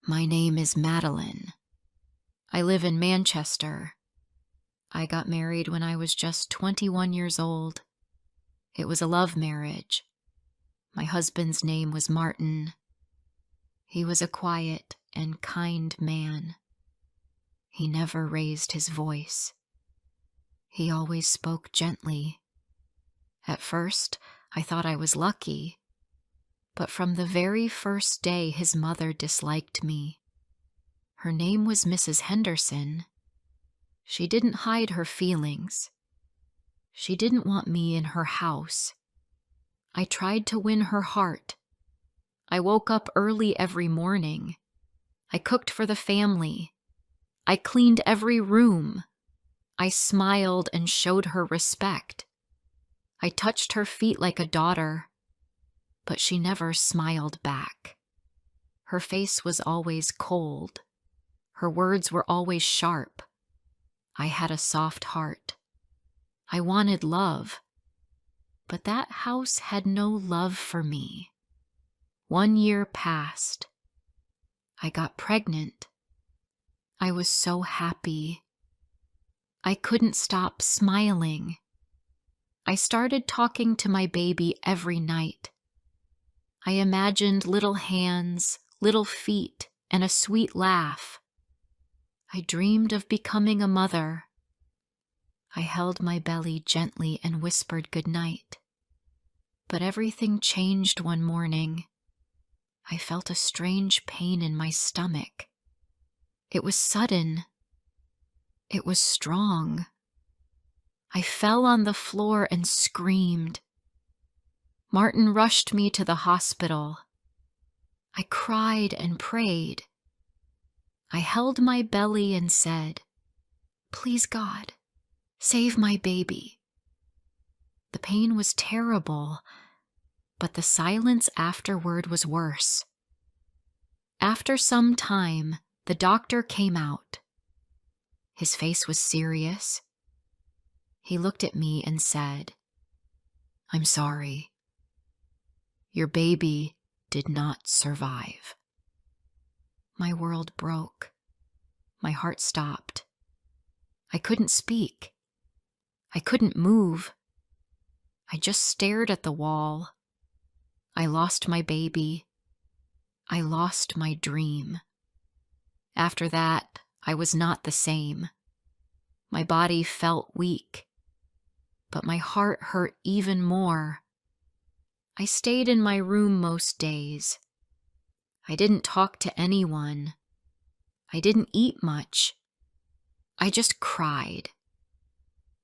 My name is Madeline. I live in Manchester. I got married when I was just 21 years old. It was a love marriage. My husband's name was Martin. He was a quiet and kind man. He never raised his voice. He always spoke gently. At first, I thought I was lucky, but from the very first day his mother disliked me. Her name was Mrs. Henderson. She didn't hide her feelings. She didn't want me in her house. I tried to win her heart. I woke up early every morning. I cooked for the family. I cleaned every room. I smiled and showed her respect. I touched her feet like a daughter, but she never smiled back. Her face was always cold. Her words were always sharp. I had a soft heart. I wanted love, but that house had no love for me. 1 year passed. I got pregnant. I was so happy. I couldn't stop smiling. I started talking to my baby every night. I imagined little hands, little feet, and a sweet laugh. I dreamed of becoming a mother. I held my belly gently and whispered goodnight. But everything changed one morning. I felt a strange pain in my stomach. It was sudden. It was strong. I fell on the floor and screamed. Martin rushed me to the hospital. I cried and prayed. I held my belly and said, "Please God, save my baby." The pain was terrible, but the silence afterward was worse. After some time, the doctor came out. His face was serious. He looked at me and said, "I'm sorry. Your baby did not survive." My world broke. My heart stopped. I couldn't speak. I couldn't move. I just stared at the wall. I lost my baby. I lost my dream. After that, I was not the same. My body felt weak, but my heart hurt even more. I stayed in my room most days. I didn't talk to anyone. I didn't eat much. I just cried.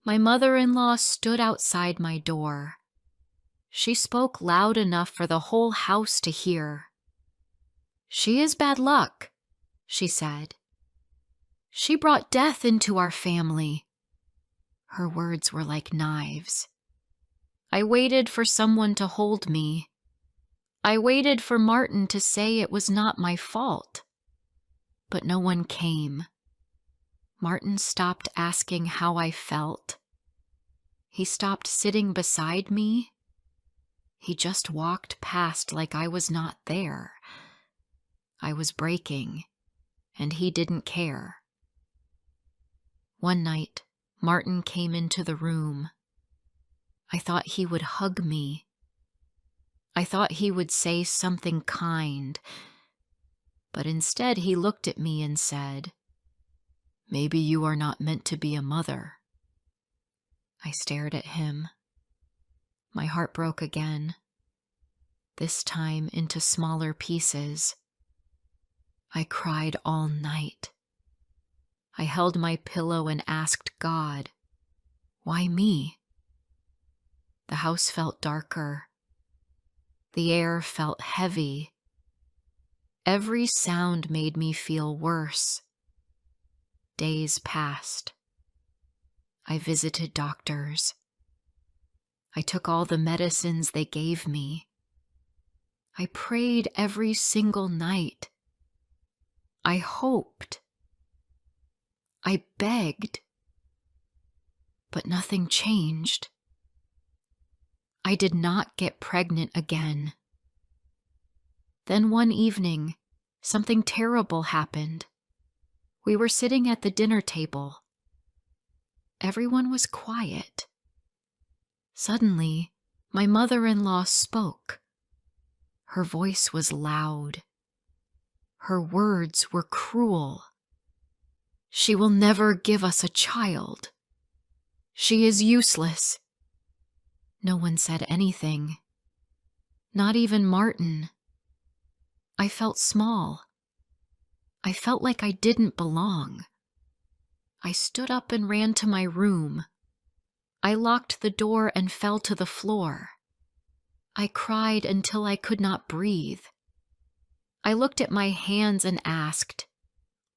My mother-in-law stood outside my door. She spoke loud enough for the whole house to hear. "She is bad luck," she said. "She brought death into our family." Her words were like knives. I waited for someone to hold me. I waited for Martin to say it was not my fault. But no one came. Martin stopped asking how I felt. He stopped sitting beside me. He just walked past like I was not there. I was breaking, and he didn't care. One night, Martin came into the room. I thought he would hug me. I thought he would say something kind, but instead he looked at me and said, "Maybe you are not meant to be a mother." I stared at him. My heart broke again, this time into smaller pieces. I cried all night. I held my pillow and asked God, "Why me?" The house felt darker. The air felt heavy. Every sound made me feel worse. Days passed. I visited doctors. I took all the medicines they gave me. I prayed every single night. I hoped. I begged. But nothing changed. I did not get pregnant again. Then one evening, Something terrible happened. We were sitting at the dinner table. Everyone was quiet. Suddenly, my mother-in-law spoke. Her voice was loud. Her words were cruel. She will never give us a child. She is useless. No one said anything. Not even Martin. I felt small. I felt like I didn't belong. I stood up and ran to my room. I locked the door and fell to the floor. I cried until I could not breathe. I looked at my hands and asked,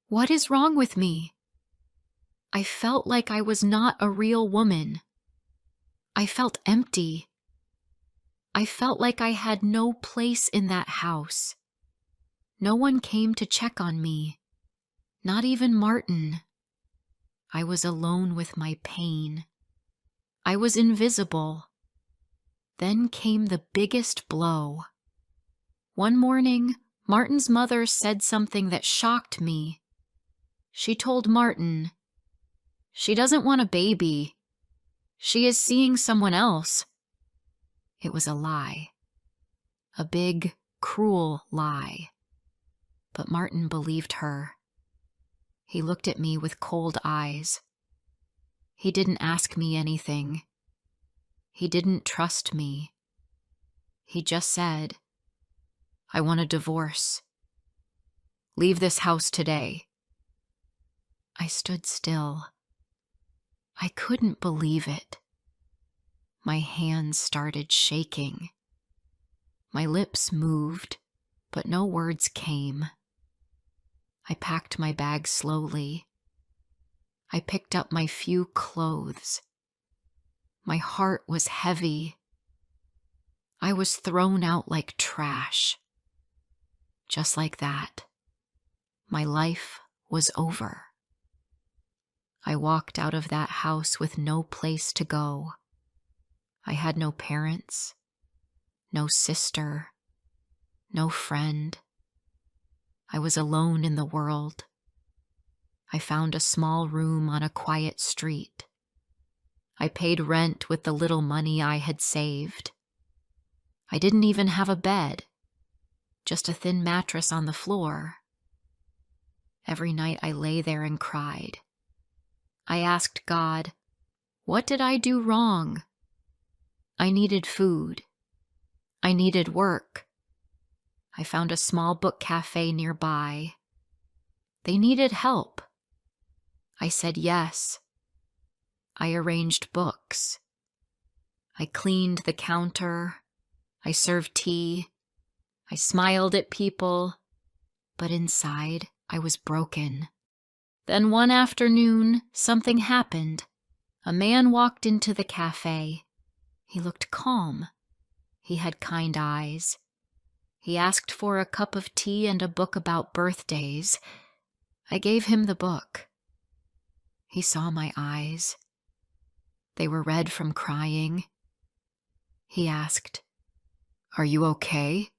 "What is wrong with me?" I felt like I was not a real woman. I felt empty. I felt like I had no place in that house. No one came to check on me, not even Martin. I was alone with my pain. I was invisible. Then came the biggest blow. One morning, Martin's mother said something that shocked me. She told Martin, "She doesn't want a baby. She is seeing someone else." It was a lie. A big, cruel lie. But Martin believed her. He looked at me with cold eyes. He didn't ask me anything. He didn't trust me. He just said, "I want a divorce. Leave this house today." I stood still. I couldn't believe it. My hands started shaking. My lips moved, but no words came. I packed my bag slowly. I picked up my few clothes. My heart was heavy. I was thrown out like trash. Just like that, my life was over. I walked out of that house with no place to go. I had no parents, no sister, no friend. I was alone in the world. I found a small room on a quiet street. I paid rent with the little money I had saved. I didn't even have a bed, just a thin mattress on the floor. Every night I lay there and cried. I asked God, what did I do wrong? I needed food. I needed work. I found a small book cafe nearby. They needed help. I said yes. I arranged books. I cleaned the counter. I served tea. I smiled at people. But inside, I was broken. Then one afternoon, something happened. A man walked into the cafe. He looked calm. He had kind eyes. He asked for a cup of tea and a book about birthdays. I gave him the book. He saw my eyes. They were red from crying. He asked, "Are you okay?"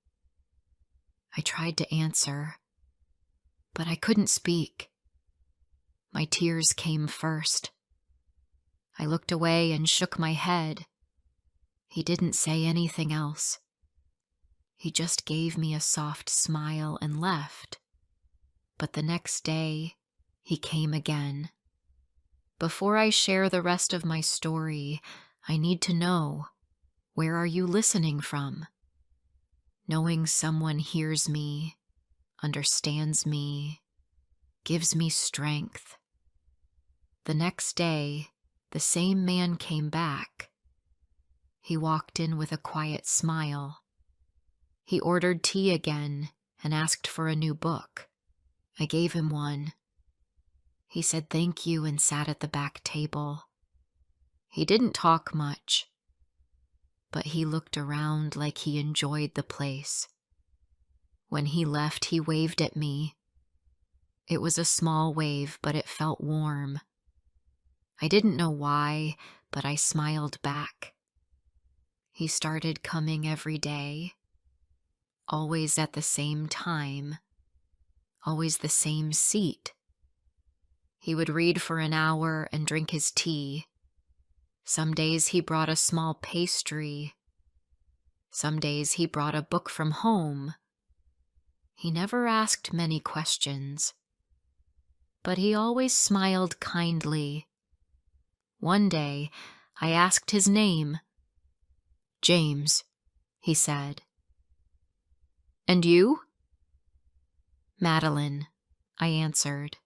I tried to answer, but I couldn't speak. My tears came first. I looked away and shook my head. He didn't say anything else. He just gave me a soft smile and left. But the next day, he came again. Before I share the rest of my story, I need to know, where are you listening from? Knowing someone hears me, understands me, gives me strength. The next day, the same man came back. He walked in with a quiet smile. He ordered tea again and asked for a new book. I gave him one. He said thank you and sat at the back table. He didn't talk much, but he looked around like he enjoyed the place. When he left, he waved at me. It was a small wave, but it felt warm. I didn't know why, but I smiled back. He started coming every day, always at the same time, always the same seat. He would read for an hour and drink his tea. Some days he brought a small pastry. Some days he brought a book from home. He never asked many questions, but he always smiled kindly. One day, I asked his name. "James," he said. "And you?" "Madeline," I answered.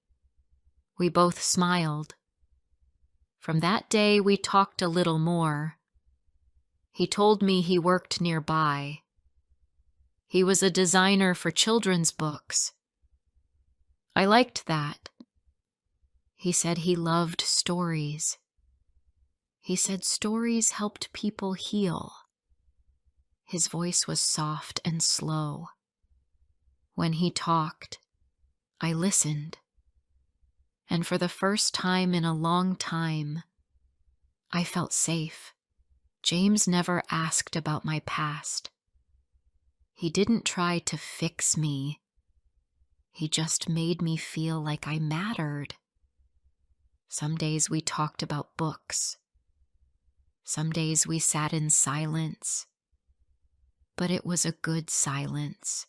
We both smiled. From that day, we talked a little more. He told me he worked nearby. He was a designer for children's books. I liked that. He said he loved stories. He said stories helped people heal. His voice was soft and slow. When he talked, I listened. And for the first time in a long time, I felt safe. James never asked about my past. He didn't try to fix me. He just made me feel like I mattered. Some days we talked about books. Some days we sat in silence. But it was a good silence.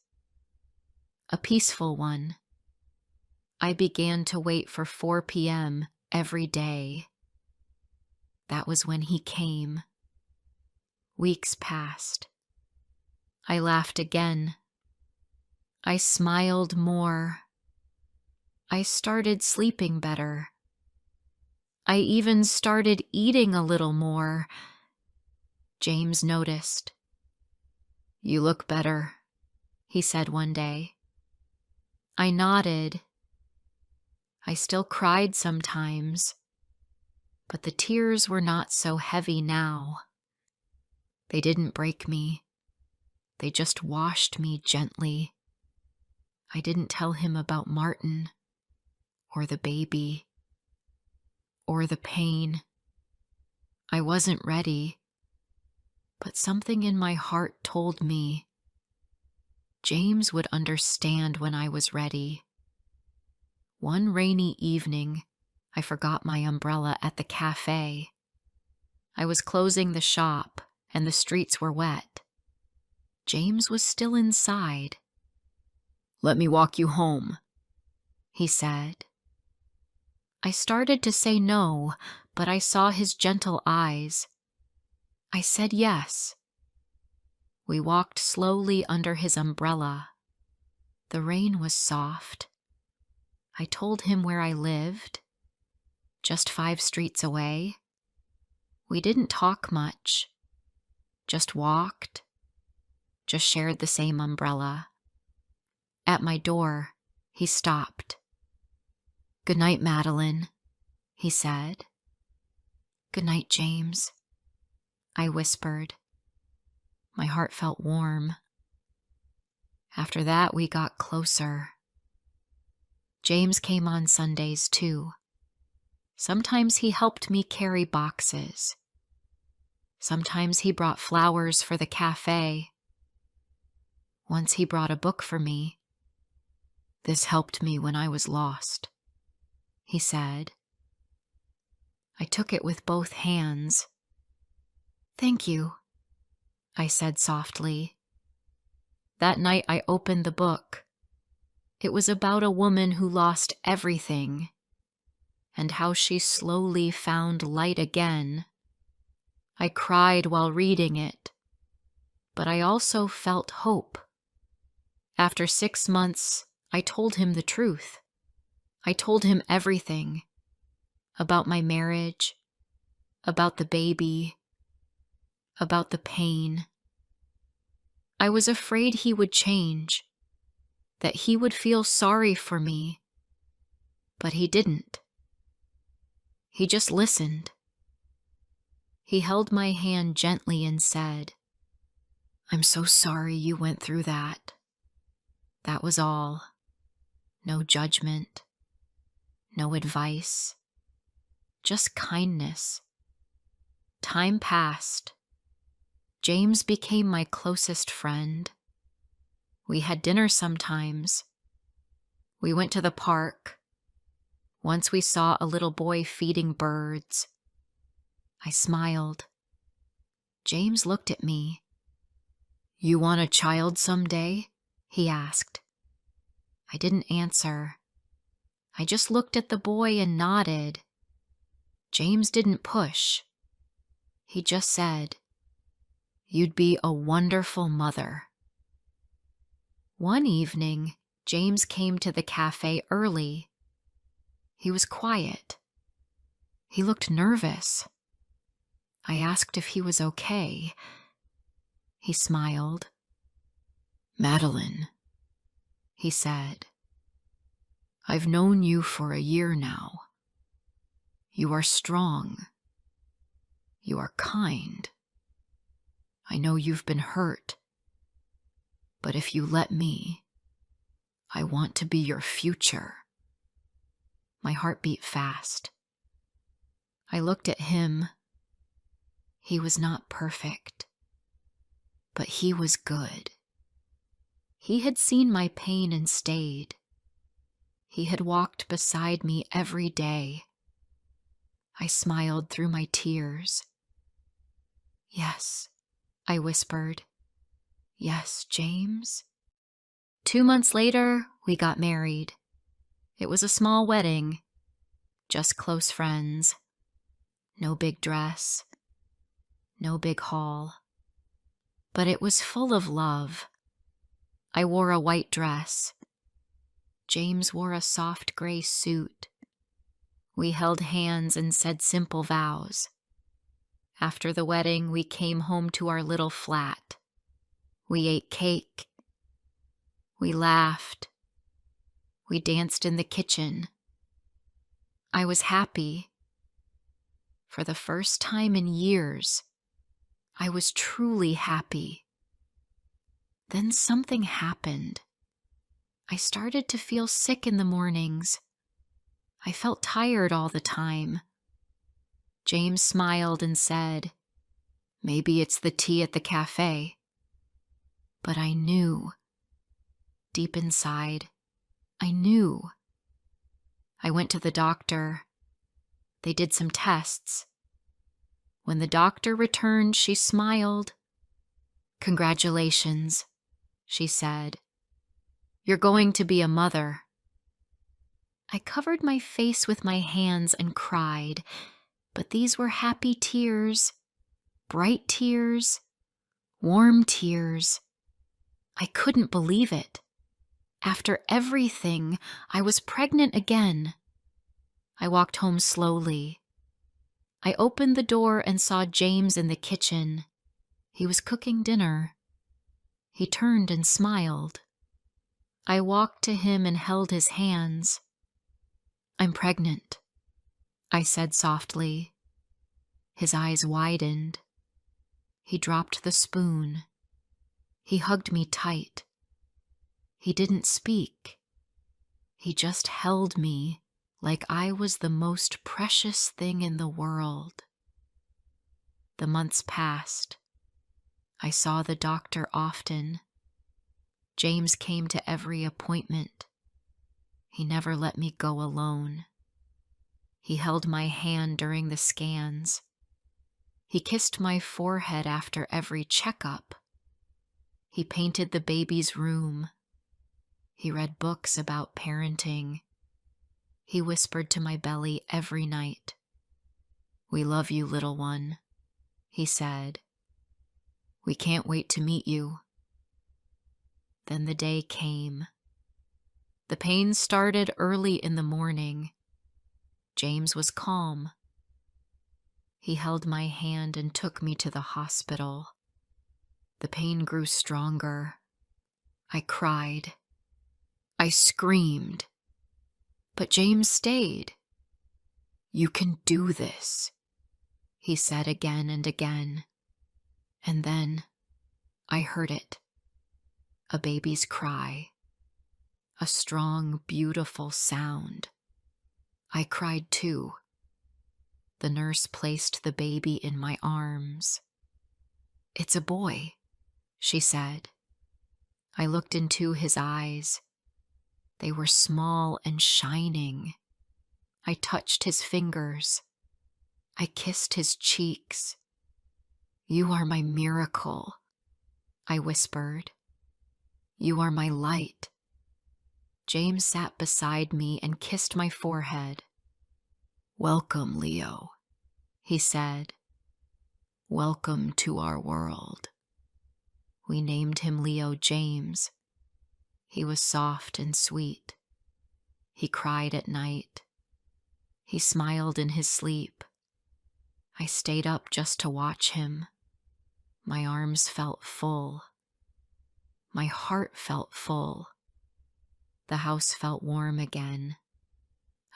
A peaceful one. I began to wait for 4 p.m. every day. That was when he came. Weeks passed. I laughed again. I smiled more. I started sleeping better. I even started eating a little more. James noticed. "You look better," he said one day. I nodded. I still cried sometimes, but the tears were not so heavy now. They didn't break me. They just washed me gently. I didn't tell him about Martin, or the baby, or the pain. I wasn't ready, but something in my heart told me James would understand when I was ready. One rainy evening, I forgot my umbrella at the cafe. I was closing the shop, and the streets were wet. James was still inside. "Let me walk you home," he said. I started to say no, but I saw his gentle eyes. I said yes. We walked slowly under his umbrella. The rain was soft. I told him where I lived, just 5 streets away. We didn't talk much, just walked, just shared the same umbrella. At my door, he stopped. "Good night, Madeline," he said. "Good night, James," I whispered. My heart felt warm. After that, we got closer. James came on Sundays, too. Sometimes he helped me carry boxes. Sometimes he brought flowers for the cafe. Once he brought a book for me. "This helped me when I was lost," he said. I took it with both hands. "Thank you," I said softly. That night I opened the book. It was about a woman who lost everything, and how she slowly found light again. I cried while reading it, but I also felt hope. After 6 months, I told him the truth. I told him everything. About my marriage, about the baby, about the pain. I was afraid he would change, that he would feel sorry for me, but he didn't. He just listened. He held my hand gently and said, "I'm so sorry you went through that." That was all. No judgment, no advice, just kindness. Time passed. James became my closest friend. We had dinner sometimes. We went to the park. Once we saw a little boy feeding birds. I smiled. James looked at me. "You want a child someday?" he asked. I didn't answer. I just looked at the boy and nodded. James didn't push. He just said, "You'd be a wonderful mother." One evening, James came to the cafe early. He was quiet. He looked nervous. I asked if he was okay. He smiled. "Madeline," he said, "I've known you for a year now. You are strong. You are kind. I know you've been hurt. But if you let me, I want to be your future." My heart beat fast. I looked at him. He was not perfect, but he was good. He had seen my pain and stayed. He had walked beside me every day. I smiled through my tears. "Yes," I whispered. "Yes, James." 2 months later, we got married. It was a small wedding, just close friends. No big dress, no big hall. But it was full of love. I wore a white dress. James wore a soft gray suit. We held hands and said simple vows. After the wedding, we came home to our little flat. We ate cake. We laughed. We danced in the kitchen. I was happy. For the first time in years, I was truly happy. Then something happened. I started to feel sick in the mornings. I felt tired all the time. James smiled and said, "Maybe it's the tea at the cafe." But I knew. Deep inside, I knew. I went to the doctor. They did some tests. When the doctor returned, she smiled. "Congratulations," she said. "You're going to be a mother." I covered my face with my hands and cried, but these were happy tears, bright tears, warm tears. I couldn't believe it. After everything, I was pregnant again. I walked home slowly. I opened the door and saw James in the kitchen. He was cooking dinner. He turned and smiled. I walked to him and held his hands. "I'm pregnant," I said softly. His eyes widened. He dropped the spoon. He hugged me tight. He didn't speak. He just held me like I was the most precious thing in the world. The months passed. I saw the doctor often. James came to every appointment. He never let me go alone. He held my hand during the scans. He kissed my forehead after every checkup. He painted the baby's room. He read books about parenting. He whispered to my belly every night. "We love you, little one," he said. "We can't wait to meet you." Then the day came. The pain started early in the morning. James was calm. He held my hand and took me to the hospital. The pain grew stronger. I cried. I screamed. But James stayed. "You can do this," he said again and again. And then I heard it. A baby's cry. A strong, beautiful sound. I cried too. The nurse placed the baby in my arms. "It's a boy," she said. I looked into his eyes. They were small and shining. I touched his fingers. I kissed his cheeks. "You are my miracle," I whispered. "You are my light." James sat beside me and kissed my forehead. "Welcome, Leo," he said. "Welcome to our world." We named him Leo James. He was soft and sweet. He cried at night. He smiled in his sleep. I stayed up just to watch him. My arms felt full. My heart felt full. The house felt warm again.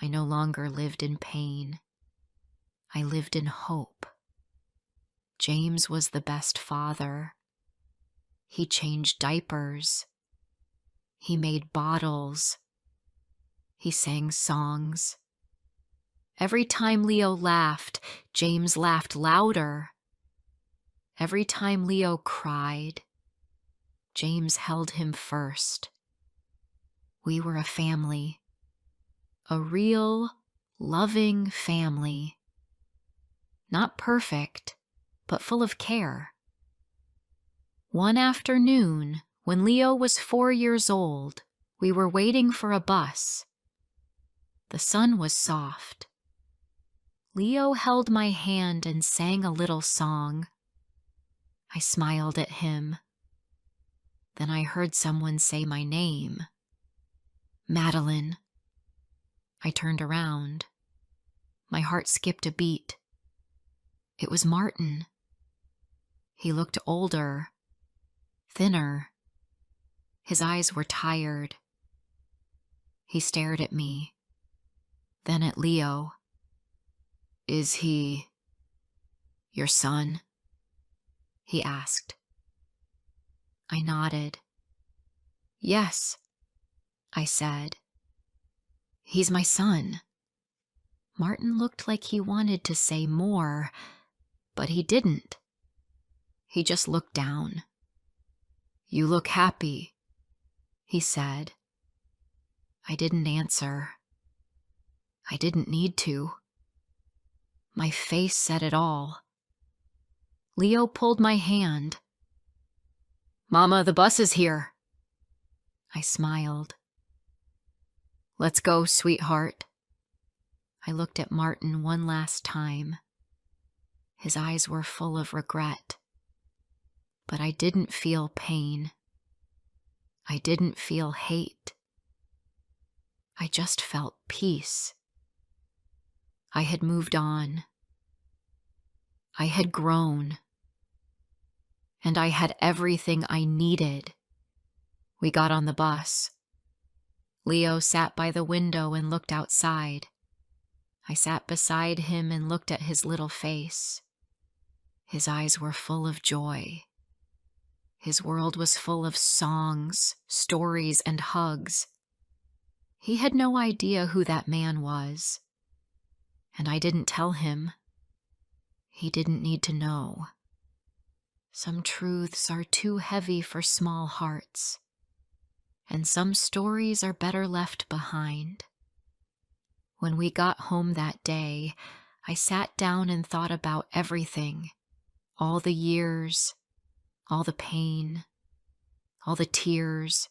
I no longer lived in pain. I lived in hope. James was the best father. He changed diapers. He made bottles. He sang songs. Every time Leo laughed, James laughed louder. Every time Leo cried, James held him first. We were a family. A real, loving family. Not perfect, but full of care. One afternoon, when Leo was 4 years old, we were waiting for a bus. The sun was soft. Leo held my hand and sang a little song. I smiled at him. Then I heard someone say my name. "Madeline." I turned around. My heart skipped a beat. It was Martin. He looked older, thinner. His eyes were tired. He stared at me, then at Leo. "Is he your son?" he asked. I nodded. "Yes," I said. "He's my son." Martin looked like he wanted to say more, but he didn't. He just looked down. "You look happy," he said. I didn't answer. I didn't need to. My face said it all. Leo pulled my hand. "Mama, the bus is here." I smiled. "Let's go, sweetheart." I looked at Martin one last time. His eyes were full of regret. But I didn't feel pain. I didn't feel hate. I just felt peace. I had moved on. I had grown. And I had everything I needed. We got on the bus. Leo sat by the window and looked outside. I sat beside him and looked at his little face. His eyes were full of joy. His world was full of songs, stories, and hugs. He had no idea who that man was. And I didn't tell him. He didn't need to know. Some truths are too heavy for small hearts, and some stories are better left behind. When we got home that day, I sat down and thought about everything, all the years, all the pain, all the tears.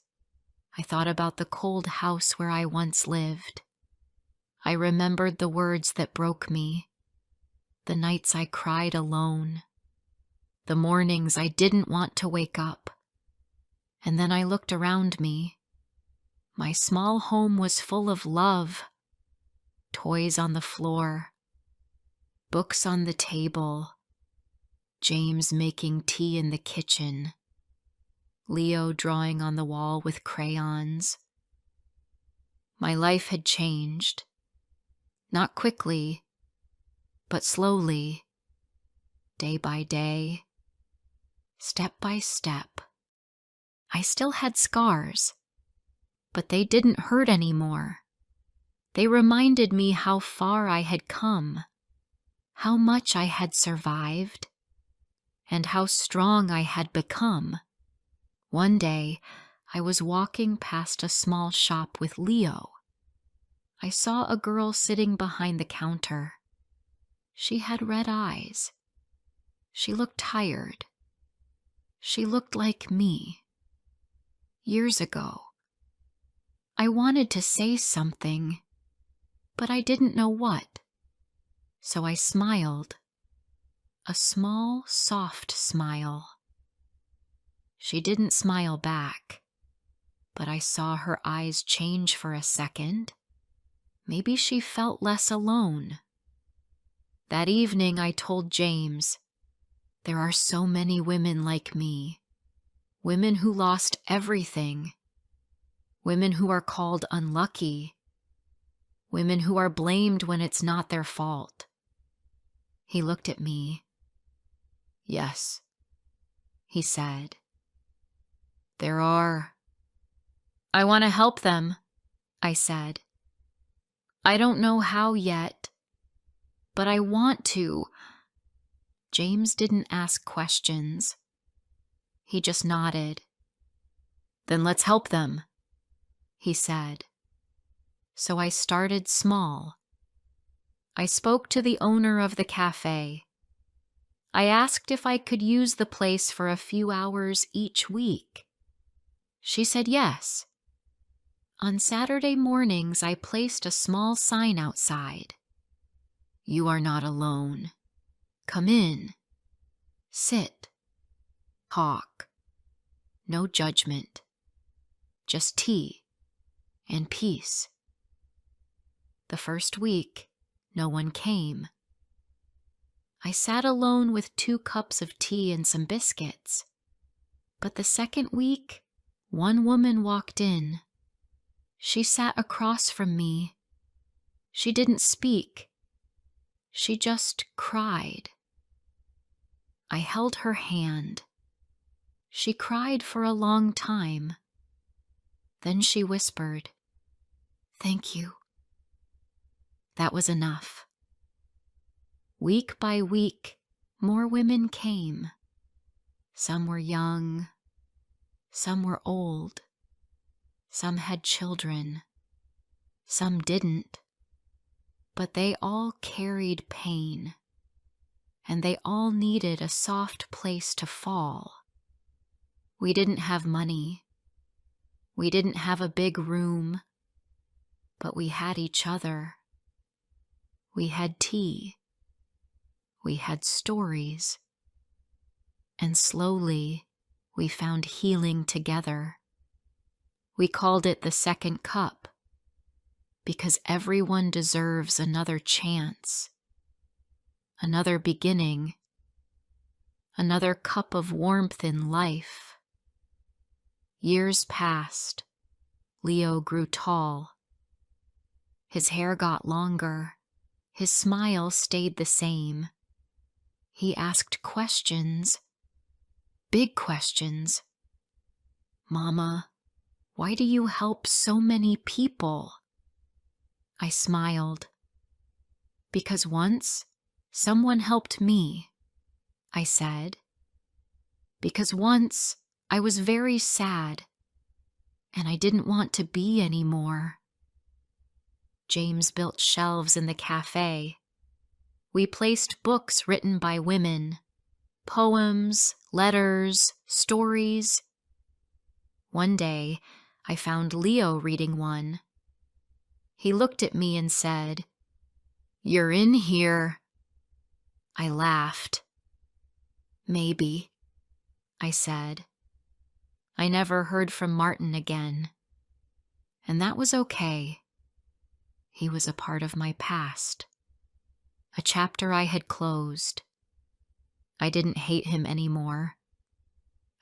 I thought about the cold house where I once lived. I remembered the words that broke me, the nights I cried alone, the mornings I didn't want to wake up. And then I looked around me. My small home was full of love, toys on the floor, books on the table, James making tea in the kitchen, Leo drawing on the wall with crayons. My life had changed, not quickly, but slowly, day by day, step by step. I still had scars, but they didn't hurt anymore. They reminded me how far I had come, how much I had survived, and how strong I had become. One day, I was walking past a small shop with Leo. I saw a girl sitting behind the counter. She had red eyes. She looked tired. She looked like me. Years ago. I wanted to say something, but I didn't know what. So I smiled. A small, soft smile. She didn't smile back, but I saw her eyes change for a second. Maybe she felt less alone. That evening I told James, there are so many women like me. Women who lost everything. Women who are called unlucky. Women who are blamed when it's not their fault. He looked at me. Yes, he said. There are. I want to help them, I said. I don't know how yet, but I want to. James didn't ask questions. He just nodded. Then let's help them, he said. So I started small. I spoke to the owner of the cafe. I asked if I could use the place for a few hours each week. She said yes. On Saturday mornings, I placed a small sign outside. You are not alone. Come in. Sit. Talk. No judgment. Just tea and peace. The first week, no one came. I sat alone with 2 cups of tea and some biscuits. But the second week, one woman walked in. She sat across from me. She didn't speak. She just cried. I held her hand. She cried for a long time. Then she whispered, "Thank you." That was enough. Week by week, more women came. Some were young. Some were old. Some had children. Some didn't. But they all carried pain. And they all needed a soft place to fall. We didn't have money. We didn't have a big room. But we had each other. We had tea. We had stories. And slowly, we found healing together. We called it the second cup, because everyone deserves another chance, another beginning, another cup of warmth in life. Years passed. Leo grew tall. His hair got longer. His smile stayed the same. He asked questions, big questions. Mama, why do you help so many people? I smiled. Because once, someone helped me, I said. Because once, I was very sad, and I didn't want to be anymore. James built shelves in the cafe. We placed books written by women, poems, letters, stories. One day, I found Leo reading one. He looked at me and said, "You're in here." I laughed. "Maybe," I said. I never heard from Martin again. And that was okay. He was a part of my past. A chapter I had closed. I didn't hate him anymore.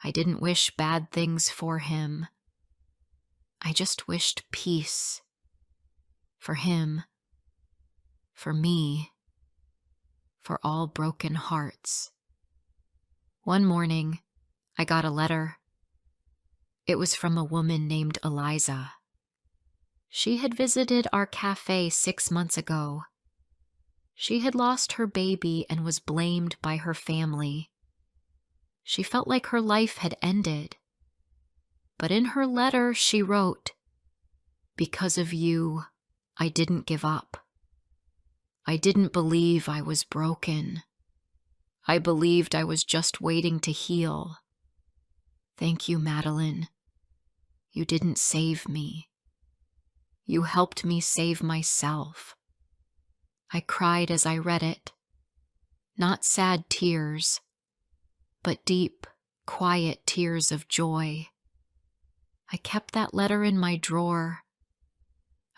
I didn't wish bad things for him. I just wished peace. For him. For me. For all broken hearts. One morning, I got a letter. It was from a woman named Eliza. She had visited our cafe 6 months ago. She had lost her baby and was blamed by her family. She felt like her life had ended. But in her letter, she wrote, "Because of you, I didn't give up. I didn't believe I was broken. I believed I was just waiting to heal. Thank you, Madeline. You didn't save me. You helped me save myself." I cried as I read it. Not sad tears, but deep, quiet tears of joy. I kept that letter in my drawer.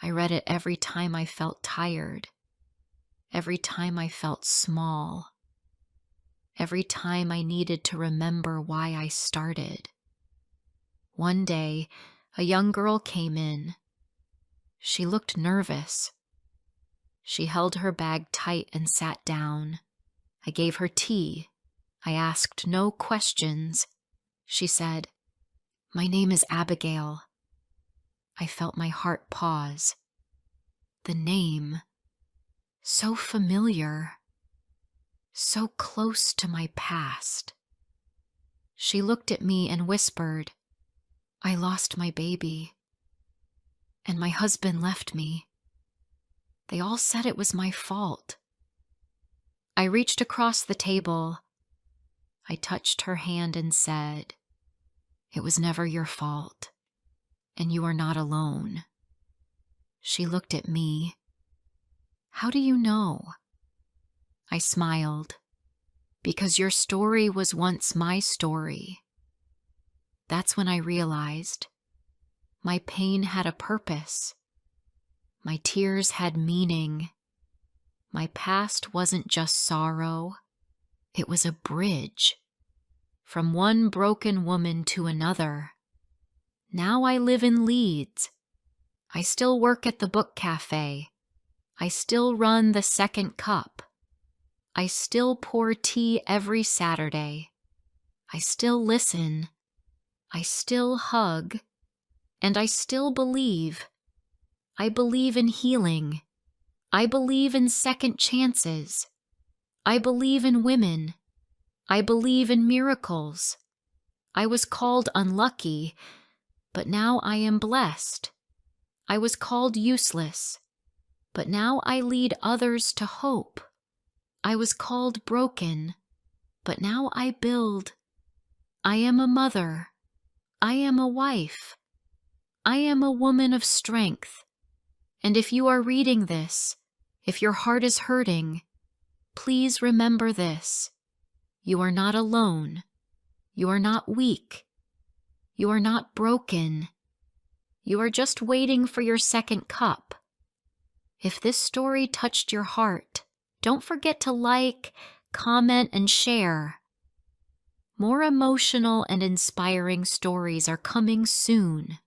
I read it every time I felt tired, every time I felt small, every time I needed to remember why I started. One day, a young girl came in. She looked nervous. She held her bag tight and sat down. I gave her tea. I asked no questions. She said, "My name is Abigail." I felt my heart pause. The name, so familiar, so close to my past. She looked at me and whispered, "I lost my baby, and my husband left me. They all said it was my fault." I reached across the table. I touched her hand and said, "It was never your fault, and you are not alone." She looked at me. "How do you know?" I smiled. "Because your story was once my story." That's when I realized my pain had a purpose. My tears had meaning. My past wasn't just sorrow. It was a bridge from one broken woman to another. Now I live in Leeds. I still work at the book cafe. I still run the Second Cup. I still pour tea every Saturday. I still listen. I still hug. And I still believe. I believe in healing. I believe in second chances. I believe in women. I believe in miracles. I was called unlucky, but now I am blessed. I was called useless, but now I lead others to hope. I was called broken, but now I build. I am a mother. I am a wife. I am a woman of strength. And if you are reading this, if your heart is hurting, please remember this. You are not alone. You are not weak. You are not broken. You are just waiting for your second cup. If this story touched your heart, don't forget to like, comment, and share. More emotional and inspiring stories are coming soon.